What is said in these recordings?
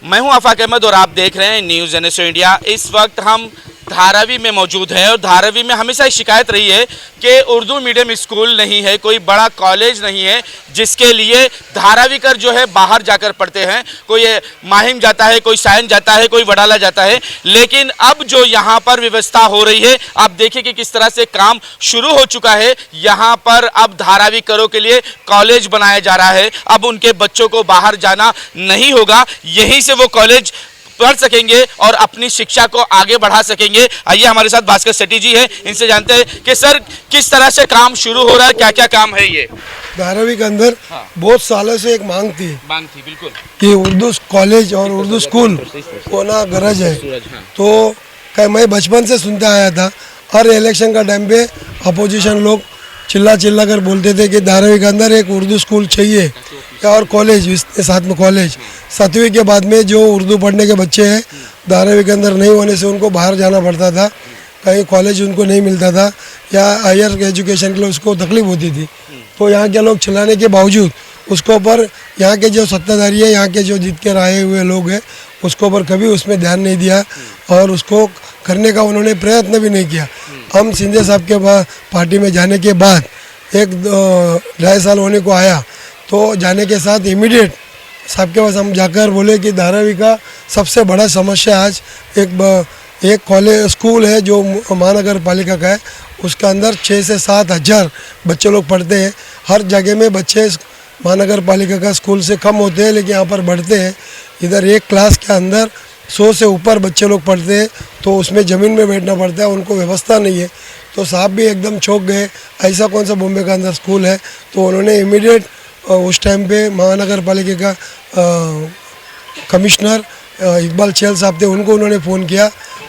मैं हूं आफाक अहमद और आप देख रहे हैं न्यूज़ NSO इंडिया। इस वक्त हम धारावी में मौजूद हैं और धारावी में हमेशा शिकायत रही है कि उर्दू मीडियम स्कूल नहीं है, कोई बड़ा कॉलेज नहीं है जिसके लिए धारावी कर जो है बाहर जाकर पढ़ते हैं। कोई माहिम जाता है, कोई सायन जाता है, कोई वडाला जाता है। लेकिन अब जो यहाँ पर व्यवस्था हो रही है, आप देखिए कि किस तरह से काम शुरू हो चुका है। यहाँ पर अब धारावी करों के लिए कॉलेज बनाया जा रहा है। अब उनके बच्चों को बाहर जाना नहीं होगा, यहीं से वो कॉलेज पढ़ सकेंगे और अपनी शिक्षा को आगे बढ़ा सकेंगे। आइए हमारे साथ भास्कर सेठी जी हैं, इनसे जानते हैं कि सर किस तरह से काम शुरू हो रहा है, क्या क्या काम है ये धारावी के अंदर। बहुत सालों से एक मांग थी बिल्कुल कि उर्दू कॉलेज और उर्दू स्कूल होना गरज है। तो मैं बचपन से सुनता आया था, हर इलेक्शन का टाइम पे अपोजिशन लोग चिल्ला कर बोलते थे कि धारावी के अंदर एक उर्दू स्कूल चाहिए और कॉलेज, इसके साथ में कॉलेज। 7वीं के बाद में जो उर्दू पढ़ने के बच्चे हैं धारावी के अंदर नहीं होने से उनको बाहर जाना पड़ता था, कहीं कॉलेज उनको नहीं मिलता था या हायर एजुकेशन के लिए उसको तकलीफ होती थी। तो यहाँ के लोग चिल्लाने के बावजूद उसको ऊपर यहाँ के जो सत्ताधारी है, यहाँ के जो जीत के आए हुए लोग हैं, उसको ऊपर कभी उसमें ध्यान नहीं दिया और उसको करने का उन्होंने प्रयत्न भी नहीं किया। हम सिंधे साहब के पार्टी में जाने के बाद 1-2.5 साल होने को आया, तो जाने के साथ इमीडिएट साहब के पास हम जाकर बोले कि धारावी का सबसे बड़ा समस्या आज एक कॉलेज स्कूल है जो महानगर पालिका का है, उसके अंदर 6 से 7 हज़ार बच्चे लोग पढ़ते हैं। हर जगह में बच्चे महानगर पालिका का स्कूल से कम होते हैं, लेकिन यहाँ पर बढ़ते हैं। इधर एक क्लास के अंदर 100 से ऊपर बच्चे लोग पढ़ते हैं, तो उसमें ज़मीन में बैठना पड़ता है, उनको व्यवस्था नहीं है। तो साहब भी एकदम चौंक गए, ऐसा कौन सा बॉम्बे का अंदर स्कूल है। तो उन्होंने इमीडिएट उस टाइम पे महानगर पालिका का कमिश्नर इकबाल चहल साहब थे, उनको उन्होंने फ़ोन किया।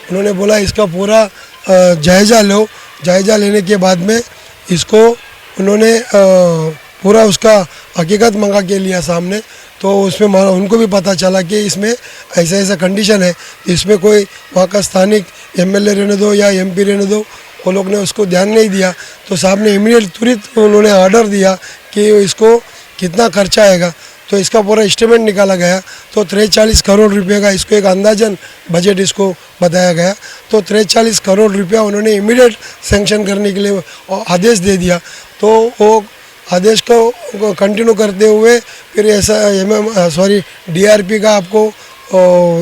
उन्होंने बोला इसका पूरा जायज़ा लो। जायज़ा लेने के बाद में इसको उन्होंने पूरा उसका हकीकत मंगा के लिया सामने। तो उसमें उनको भी पता चला कि इसमें ऐसा कंडीशन है, इसमें कोई वहाँ का स्थानिक MLA रहने दो या MP रहने दो, वो लोग ने उसको ध्यान नहीं दिया। तो साहब ने इमीडिएट तुरंत उन्होंने ऑर्डर दिया कि इसको कितना खर्चा आएगा। तो इसका पूरा एस्टिमेट निकाला गया, तो 43 करोड़ रुपये का इसको एक अंदाजन बजट इसको बताया गया। तो 43 करोड़ रुपया उन्होंने इमीडिएट सैंक्शन करने के लिए आदेश दे दिया। तो वो आदेश को कंटिन्यू करते हुए फिर ऐसा DRP का आपको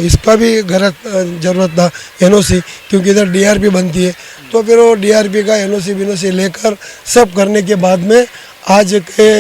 इसका भी ज़रूरत था NOC, क्योंकि इधर DRP बनती है। तो फिर वो DRP का NOC लेकर सब करने के बाद में आज के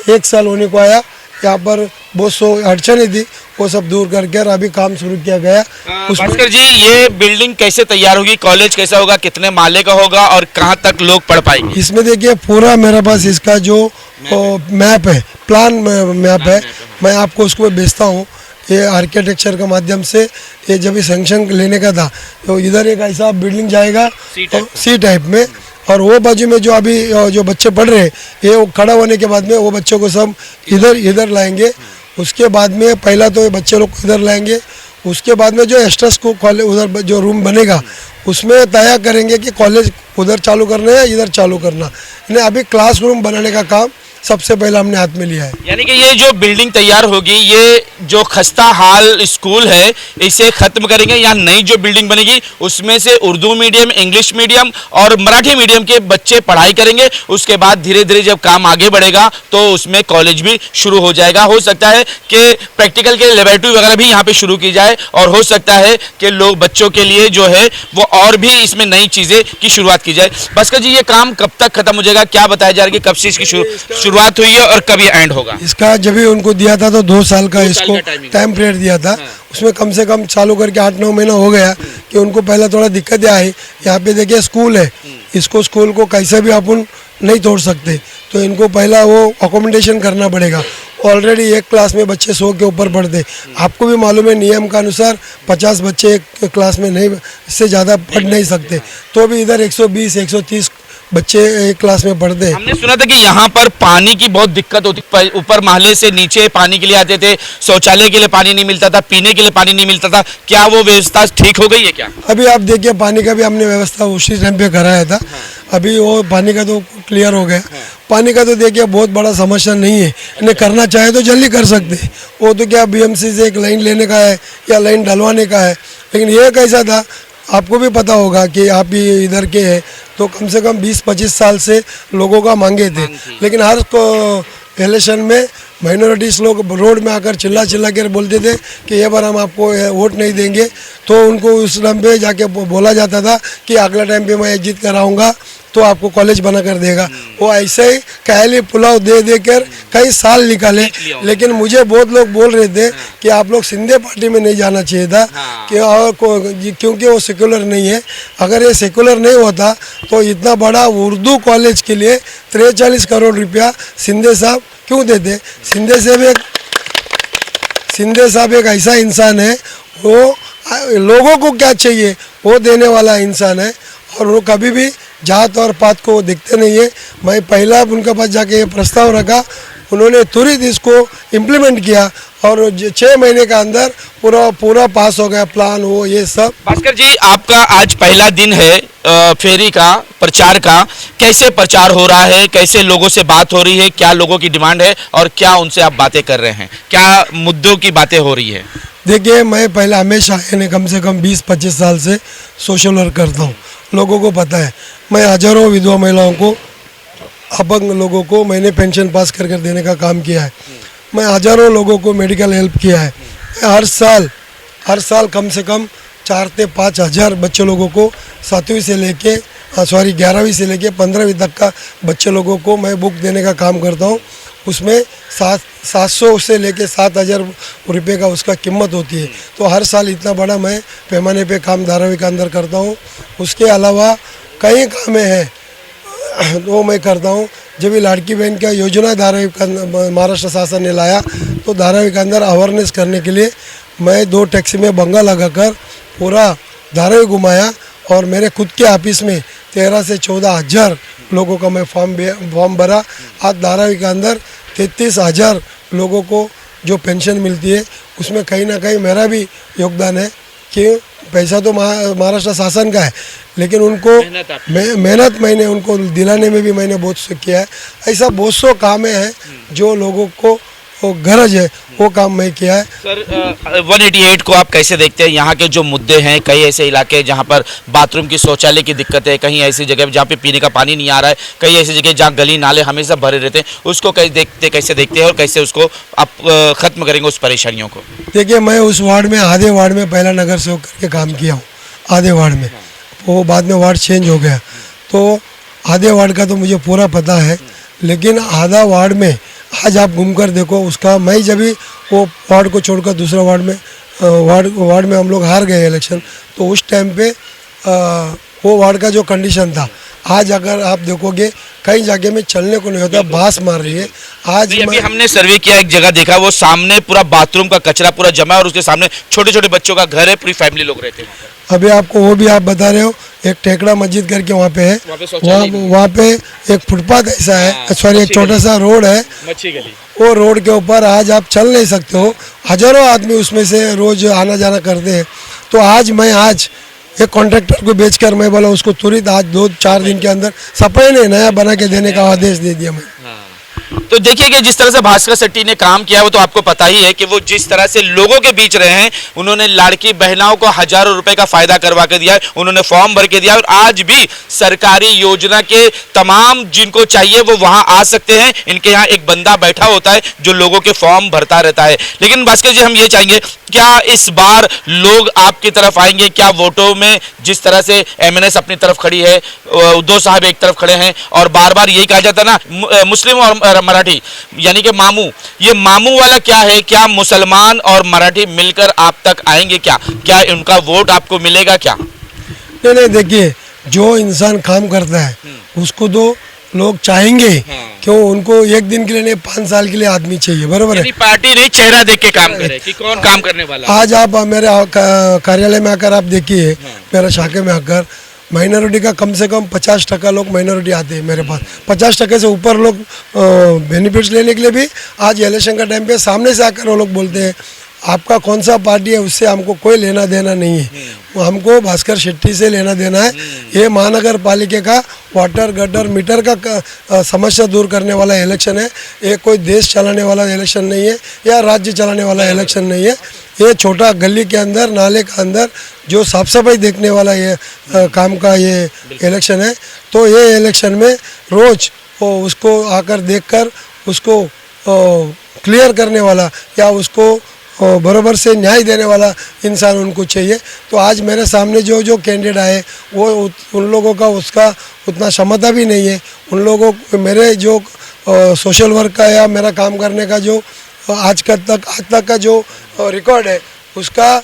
1 साल होने को आया। यहाँ पर बहुत सौ अड़चनें थी, वो सब दूर करके अभी काम शुरू किया गया। भास्कर जी, ये बिल्डिंग कैसे तैयार होगी, कॉलेज कैसा होगा, कितने माले का होगा और कहाँ तक लोग पढ़ पाएंगे? इसमें देखिए पूरा मेरे पास इसका जो मैप है, प्लान मैप है, मैं आपको उसको भेजता हूँ। ये आर्किटेक्चर के माध्यम से ये जब ये सैंक्शन लेने का था, तो इधर एक ऐसा बिल्डिंग जाएगा सी टाइप में, और वो बाजू में जो अभी जो बच्चे पढ़ रहे हैं, ये वो खड़ा होने के बाद में वो बच्चों को सब इधर लाएंगे। उसके बाद में पहला तो ये बच्चे लोग इधर लाएंगे, उसके बाद में जो एक्स्ट्रा स्कूल कॉलेज उधर जो रूम बनेगा उसमें तय करेंगे कि कॉलेज उधर चालू करना है या इधर चालू करना। इन्हें अभी क्लासरूम बनाने का काम सबसे पहले हमने हाथ में लिया है। यानी कि ये जो बिल्डिंग तैयार होगी, ये जो खस्ता हाल स्कूल है इसे खत्म करेंगे, या नई जो बिल्डिंग बनेगी उसमें से उर्दू मीडियम, इंग्लिश मीडियम और मराठी मीडियम के बच्चे पढ़ाई करेंगे। उसके बाद धीरे धीरे जब काम आगे बढ़ेगा तो उसमें कॉलेज भी शुरू हो जाएगा। हो सकता है कि प्रैक्टिकल के लेबोरेटरी वगैरह भी यहाँ पे शुरू की जाए, और हो सकता है कि लोग बच्चों के लिए जो है वो और भी इसमें नई चीज़ें की शुरुआत की जाए। भास्कर जी, ये काम कब तक खत्म हो जाएगा, क्या बताया जा रहा है कि कब से इसकी शुरुआत हुई है और कब ये एंड होगा? इसका जब भी उनको दिया था तो 2 साल का इसको टाइम पीरियड दिया था। उसमें कम से कम चालू करके 8-9 महीना हो गया कि उनको पहले थोड़ा दिक्कतें आई। यहाँ पे देखिए स्कूल है, इसको स्कूल को कैसे भी अपन नहीं तोड़ सकते, तो इनको पहला वो अकोमोडेशन करना पड़ेगा। ऑलरेडी एक क्लास में बच्चे 100 के ऊपर पढ़ते, आपको भी मालूम है नियम के अनुसार 50 बच्चे एक क्लास में नहीं, इससे ज़्यादा पढ़ नहीं सकते। तो भी इधर 120-130 बच्चे एक क्लास में पढ़ते हैं। हमने सुना था कि यहाँ पर पानी की बहुत दिक्कत होती, ऊपर महले से नीचे पानी के लिए आते थे, शौचालय के लिए पानी नहीं मिलता था, पीने के लिए पानी नहीं मिलता था। क्या वो व्यवस्था ठीक हो गई है क्या? अभी आप देखिए पानी का भी हमने व्यवस्था उसी टाइम पे कराया था। अभी वो पानी का तो क्लियर हो गया। पानी का तो देखिए बहुत बड़ा समस्या नहीं है, इन्हें करना चाहे तो जल्दी कर सकते हैं। वो तो क्या बीएमसी से एक लाइन लेने का है या लाइन डलवाने का है, लेकिन ये कैसा था आपको भी पता होगा कि आप भी इधर के हैं, तो कम से कम 20-25 साल से लोगों का मांगे थे, लेकिन हर इलेक्शन में माइनॉरिटीज़ लोग रोड में आकर चिल्ला चिल्ला कर बोलते थे कि ये बार हम आपको वोट नहीं देंगे, तो उनको उस टाइम पे जाके बोला जाता था कि अगला टाइम पे मैं जीत कर आऊँगा तो आपको कॉलेज बना कर देगा। वो ऐसे ही कहली पुलाव दे देकर कई साल निकाले, लेकिन मुझे बहुत लोग बोल रहे थे कि आप लोग सिंधे पार्टी में नहीं जाना चाहिए था कि और क्योंकि वो सेकुलर नहीं है। अगर ये सेकुलर नहीं होता तो इतना बड़ा उर्दू कॉलेज के लिए 43 करोड़ रुपया सिंधे साहब क्यों देते। सिंधे साहब एक ऐसा इंसान है, वो लोगों को क्या चाहिए वो देने वाला इंसान है, और वो कभी भी जात और पात को देखते नहीं है। मैं पहला उनके पास जाके ये प्रस्ताव रखा, उन्होंने तुरंत इसको इम्प्लीमेंट किया और 6 महीने का अंदर पूरा पास हो गया प्लान वो ये सब। भास्कर जी, आपका आज पहला दिन है फेरी का, प्रचार का। कैसे प्रचार हो रहा है, कैसे लोगों से बात हो रही है, क्या लोगों की डिमांड है और क्या उनसे आप बातें कर रहे हैं, क्या मुद्दों की बातें हो रही है? देखिए, मैं पहले हमेशा यानी कम से कम 20-25 साल से सोशल वर्क करता हूँ, लोगों को पता है। मैं हजारों विधवा महिलाओं को, अपंग लोगों को मैंने पेंशन पास कर देने का काम किया है। मैं हजारों लोगों को मेडिकल हेल्प किया है। हर साल कम से कम 4 से 5 हज़ार बच्चे लोगों को 7वीं से लेके 11वीं से लेके 15वीं तक का बच्चे लोगों को मैं बुक देने का काम करता हूँ। उसमें 700 से लेके 7,000 रुपये का उसका कीमत होती है। तो हर साल इतना बड़ा मैं पैमाने पे काम धारावी के अंदर करता हूँ। उसके अलावा कई कामें हैं वो मैं करता हूँ। जब ये लाड़की बहन का योजना धारावी का महाराष्ट्र शासन ने लाया, तो धारावी के अंदर अवेयरनेस करने के लिए मैं 2 टैक्सी में बंगा लगाकर पूरा धारावी घुमाया, और मेरे खुद के ऑफिस में 13 से 14 हज़ार लोगों का मैं फॉर्म भरा। आज धारावी के अंदर 33,000 लोगों को जो पेंशन मिलती है, उसमें कहीं ना कहीं मेरा भी योगदान है कि पैसा तो महाराष्ट्र शासन का है, लेकिन उनको मेहनत मैंने उनको दिलाने में भी मैंने बहुत किया है। ऐसा बहुत सौ काम है जो लोगों को वो गरज है, वो काम मैं किया है। सर, 188 को आप कैसे देखते हैं? यहाँ के जो मुद्दे हैं, कई ऐसे इलाके जहाँ पर बाथरूम की, शौचालय की दिक्कत है, कहीं ऐसी जगह जहाँ पे पीने का पानी नहीं आ रहा है, कई ऐसी जगह जहाँ गली नाले हमेशा भरे रहते हैं, उसको कैसे देखते हैं और कैसे उसको आप खत्म करेंगे उस परेशानियों को? देखिए, मैं उस वार्ड में आधे वार्ड में पहला नगर सेवक करके काम किया हूँ, आधे वार्ड में। वो बाद में वार्ड चेंज हो गया, तो आधे वार्ड का तो मुझे पूरा पता है, लेकिन आधा वार्ड में आज आप घूमकर देखो उसका। मैं जब भी वो वार्ड को छोड़कर दूसरा वार्ड में हम लोग हार गए इलेक्शन, तो उस टाइम पे वो वार्ड का जो कंडीशन था, आज अगर आप देखोगे कई जगह में चलने को नहीं होता, बास मार रही है। आज अभी हमने सर्वे किया, एक जगह देखा, वो सामने पूरा बाथरूम का कचरा पूरा जमा है और उसके सामने छोटे छोटे बच्चों का घर है, पूरी फैमिली लोग रहते हैं। अभी आपको वो भी आप बता रहे हो, एक टेकड़ा मस्जिद करके वहाँ पे है, वहाँ पे एक फुटपाथ ऐसा है, सॉरी एक छोटा सा रोड है, मच्छी गली। वो रोड के ऊपर आज आप चल नहीं सकते हो, हजारों आदमी उसमें से रोज आना जाना करते हैं। तो आज एक कॉन्ट्रैक्टर को बेचकर मैं बोला उसको तुरंत आज 2-4 दिन के अंदर सफाई नहीं नया बना के देने का आदेश दे दिया मैं। तो देखिए कि जिस तरह से भास्कर शेट्टी ने काम किया, वो तो आपको पता ही है कि वो जिस तरह से लोगों के बीच रहे हैं, उन्होंने लाड़की बहनाओं को हजारों रुपए का फायदा करवा के दिया है, उन्होंने फॉर्म भर के दिया और आज भी सरकारी योजना के तमाम जिनको चाहिए वो वहां आ सकते हैं। इनके यहाँ एक बंदा बैठा होता है जो लोगों के फॉर्म भरता रहता है। लेकिन भास्कर जी, हम ये चाहेंगे, क्या इस बार लोग आपकी तरफ आएंगे? क्या वोटों में जिस तरह से एमएनएस अपनी तरफ खड़ी है, उद्धव साहब एक तरफ खड़े हैं, और बार बार यही कहा जाता है ना मुस्लिम और मराठी, यानी कि मामू, ये मामू वाला क्या है? क्या मुसलमान और मराठी मिलकर आप तक आएंगे? क्या उनका वोट आपको मिलेगा क्या? नहीं, देखिए, जो इंसान काम करता है उसको तो लोग चाहेंगे, क्यों? उनको एक दिन के लिए नहीं, 5 साल के लिए आदमी चाहिए, बरोबर है? पार्टी नहीं, चेहरा देख के काम करे कि कौन काम करने वाला। आज आप मेरे कार्यालय में आकर आप देखिए, मेरे शाखे में आकर माइनॉरिटी का कम से कम 50% लोग माइनॉरिटी आते हैं मेरे पास। 50% से ऊपर लोग बेनिफिट्स लेने के लिए भी आज इलेक्शन का टाइम पे सामने से आकर वो लोग बोलते हैं। आपका कौन सा पार्टी है उससे हमको कोई लेना देना नहीं है, वो हमको भास्कर शेट्टी से लेना देना है। ये महानगर पालिका का वाटर गटर मीटर का समस्या दूर करने वाला इलेक्शन है। ये कोई देश चलाने वाला इलेक्शन नहीं है या राज्य चलाने वाला इलेक्शन नहीं है। ये छोटा गली के अंदर नाले के अंदर जो साफ सफाई देखने वाला ये काम का ये इलेक्शन है। तो ये इलेक्शन में रोज वो उसको आकर देखकर उसको क्लियर करने वाला या उसको बराबर से न्याय देने वाला इंसान उनको चाहिए। तो आज मेरे सामने जो जो कैंडिडेट आए वो उन लोगों का उसका उतना क्षमता भी नहीं है। उन लोगों मेरे जो सोशल वर्क का या मेरा काम करने का जो आज तक का जो रिकॉर्ड है उसका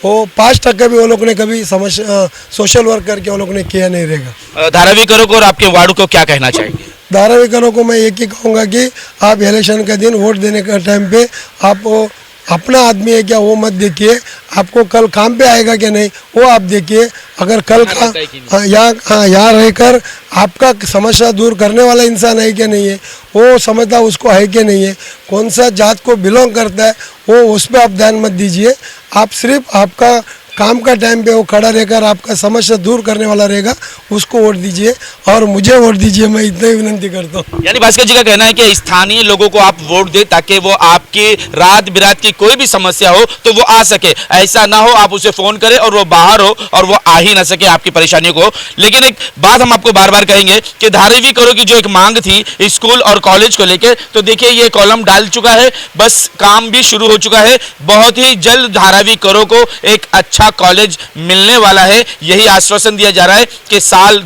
वो 5% भी वो लोग ने कभी सोशल वर्क करके वो लोग ने किया नहीं रहेगा। धारावी करो को और आपके वार्ड को क्या कहना चाहेंगे? धाराविकरों को मैं एक ही कहूँगा कि आप इलेक्शन के दिन वोट देने के टाइम पे आप अपना आदमी है क्या वो मत देखिए, आपको कल काम पे आएगा क्या नहीं वो आप देखिए। अगर कल का यहाँ रहकर आपका समस्या दूर करने वाला इंसान है क्या नहीं है, वो समझता उसको है क्या नहीं है, कौन सा जात को बिलोंग करता है वो उस पर आप ध्यान मत दीजिए। आप सिर्फ आपका काम का टाइम पे वो खड़ा रहकर आपका समस्या दूर करने वाला रहेगा उसको वोट दीजिए और मुझे वोट दीजिए, मैं इतना ही विनती करता हूँ। यानी भास्कर जी का कहना है कि स्थानीय लोगों को आप वोट दें ताकि वो आपकी रात बिरात की कोई भी समस्या हो तो वो आ सके, ऐसा ना हो आप उसे फोन करें और वो बाहर हो और वो आ ही ना सके आपकी परेशानियों को। लेकिन एक बात हम आपको बार बार कहेंगे कि धारावी करो की जो एक मांग थी स्कूल और कॉलेज को लेकर, तो देखिए ये कॉलम डाल चुका है, बस काम भी शुरू हो चुका है। बहुत ही जल्द धारावी करो को एक अच्छा कॉलेज मिलने वाला है, यही आश्वासन दिया जा रहा है कि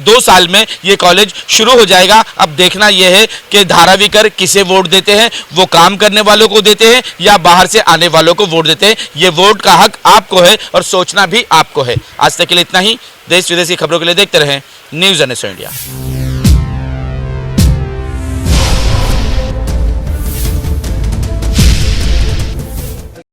2 साल में ये कॉलेज शुरू हो जाएगा। अब देखना यह है कि धारावीकर किसे वोट देते हैं, वो काम करने वालों को देते हैं या बाहर से आने वालों को वोट देते हैं। ये वोट का हक आपको है और सोचना भी आपको है। आज तक के लिए इतना ही। देश विदेश की खबरों के लिए देखते रहें न्यूज़ NSO इंडिया।